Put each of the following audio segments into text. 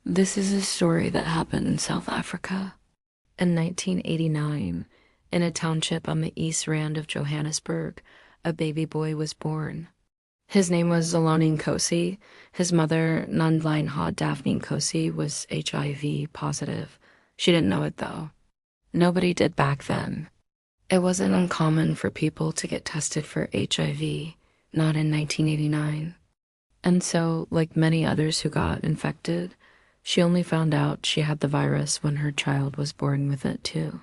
This is a story that happened in South Africa. In 1989, in a township on the east rand of Johannesburg, a baby boy was born. His name was Zelani Nkosi. His mother, Nandline Daphne Nkosi, was HIV positive. She didn't know it though. Nobody did back then. It wasn't uncommon for people to get tested for HIV, not in 1989. And so, like many others who got infected, she only found out she had the virus when her child was born with it too.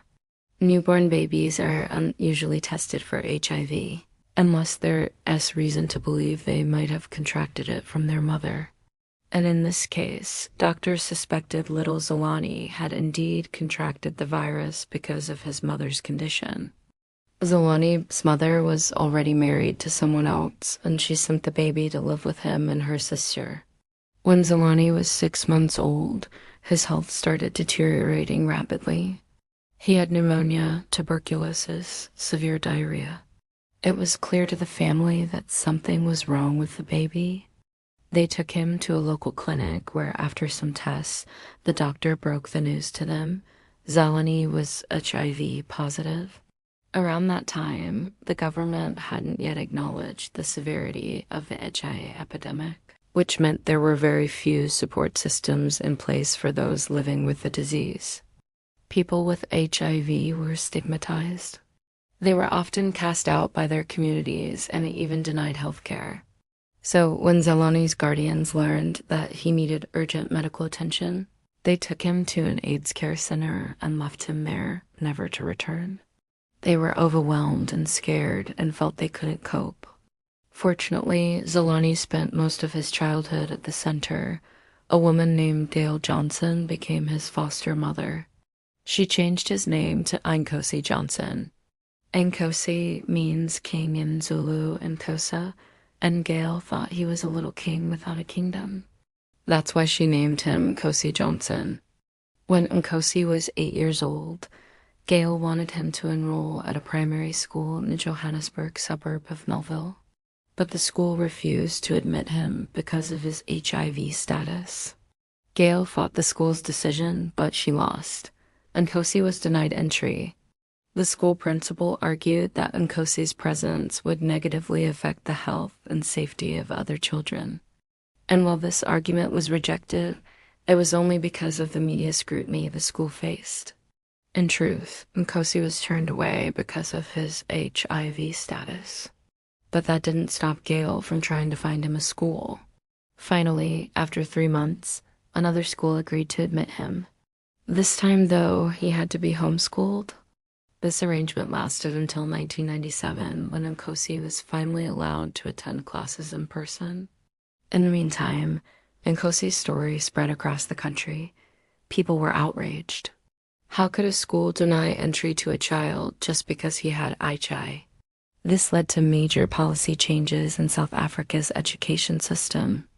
Newborn babies are usually tested for HIV, unless there is reason to believe they might have contracted it from their mother. And in this case, doctors suspected little Zelani had indeed contracted the virus because of his mother's condition. Zelani's mother was already married to someone else, and she sent the baby to live with him and her sister. When Zelani was 6 months old, his health started deteriorating rapidly. He had pneumonia, tuberculosis, severe diarrhea. It was clear to the family that something was wrong with the baby. They took him to a local clinic where, after some tests, the doctor broke the news to them. Zelani was HIV positive. Around that time, the government hadn't yet acknowledged the severity of the HIV epidemic, which meant there were very few support systems in place for those living with the disease. People with HIV were stigmatized. They were often cast out by their communities and even denied health care. So when Zelani's guardians learned that he needed urgent medical attention, they took him to an AIDS care center and left him there, never to return. They were overwhelmed and scared and felt they couldn't cope. Fortunately, Zelani spent most of his childhood at the center. A woman named Dale Johnson became his foster mother. She changed his name to Nkosi Johnson. Nkosi means king in Zulu and Xhosa, and Gail thought he was a little king without a kingdom. That's why she named him Nkosi Johnson. When Nkosi was 8 years old, Gail wanted him to enroll at a primary school in the Johannesburg suburb of Melville. But the school refused to admit him because of his HIV status. Gail fought the school's decision, but she lost. Nkosi was denied entry. The school principal argued that Nkosi's presence would negatively affect the health and safety of other children. And while this argument was rejected, it was only because of the media scrutiny the school faced. In truth, Nkosi was turned away because of his HIV status. But that didn't stop Gail from trying to find him a school. Finally, after 3 months, another school agreed to admit him. This time, though, he had to be homeschooled. This arrangement lasted until 1997, when Nkosi was finally allowed to attend classes in person. In the meantime, Nkosi's story spread across the country. People were outraged. How could a school deny entry to a child just because he had HIV? This led to major policy changes in South Africa's education system.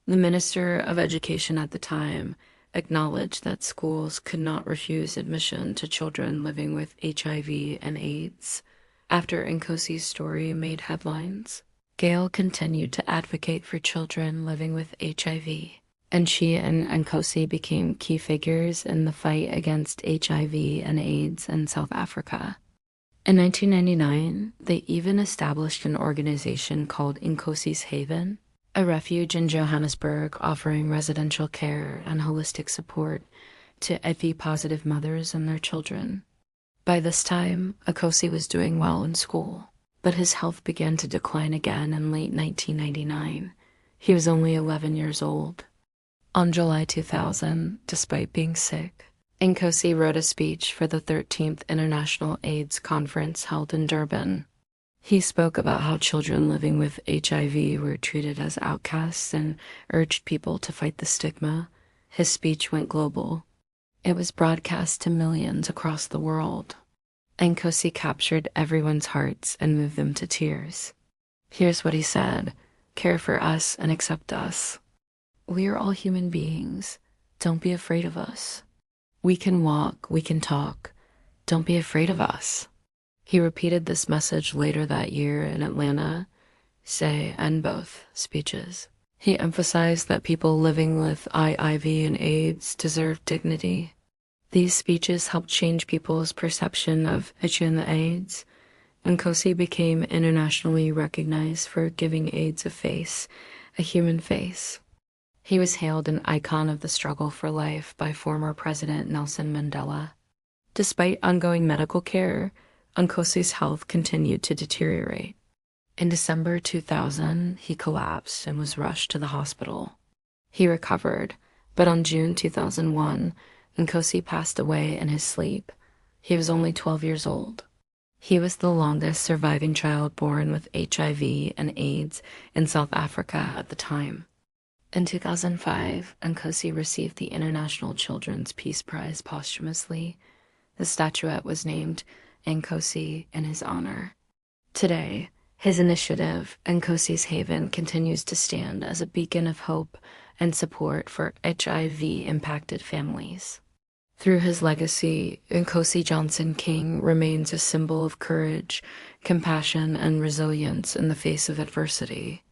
The Minister of Education at the time acknowledged that schools could not refuse admission to children living with HIV and AIDS. After Nkosi's story made headlines, Gail continued to advocate for children living with HIV, and she and Nkosi became key figures in the fight against HIV and AIDS in South Africa. In 1999, they even established an organization called Nkosi's Haven, a refuge in Johannesburg offering residential care and holistic support to HIV-positive mothers and their children. By this time, Nkosi was doing well in school, but his health began to decline again in late 1999. He was only 11 years old. On July 2000, despite being sick, Nkosi wrote a speech for the 13th International AIDS Conference held in Durban. He spoke about how children living with HIV were treated as outcasts and urged people to fight the stigma. His speech went global. It was broadcast to millions across the world. Nkosi captured everyone's hearts and moved them to tears. Here's what he said: "Care for us and accept us. We are all human beings. Don't be afraid of us. We can walk, we can talk. Don't be afraid of us." He repeated this message later that year in Atlanta, and both speeches. He emphasized that people living with HIV and AIDS deserve dignity. These speeches helped change people's perception of HIV, and Nkosi became internationally recognized for giving AIDS a face, a human face. He was hailed an icon of the struggle for life by former President Nelson Mandela. Despite ongoing medical care, Nkosi's health continued to deteriorate. In December 2000, he collapsed and was rushed to the hospital. He recovered, but on June 2001, Nkosi passed away in his sleep. He was only 12 years old. He was the longest surviving child born with HIV and AIDS in South Africa at the time. In 2005, Nkosi received the International Children's Peace Prize posthumously. The statuette was named Nkosi in his honor. Today, his initiative, Nkosi's Haven, continues to stand as a beacon of hope and support for HIV-impacted families. Through his legacy, Nkosi Johnson King remains a symbol of courage, compassion, and resilience in the face of adversity.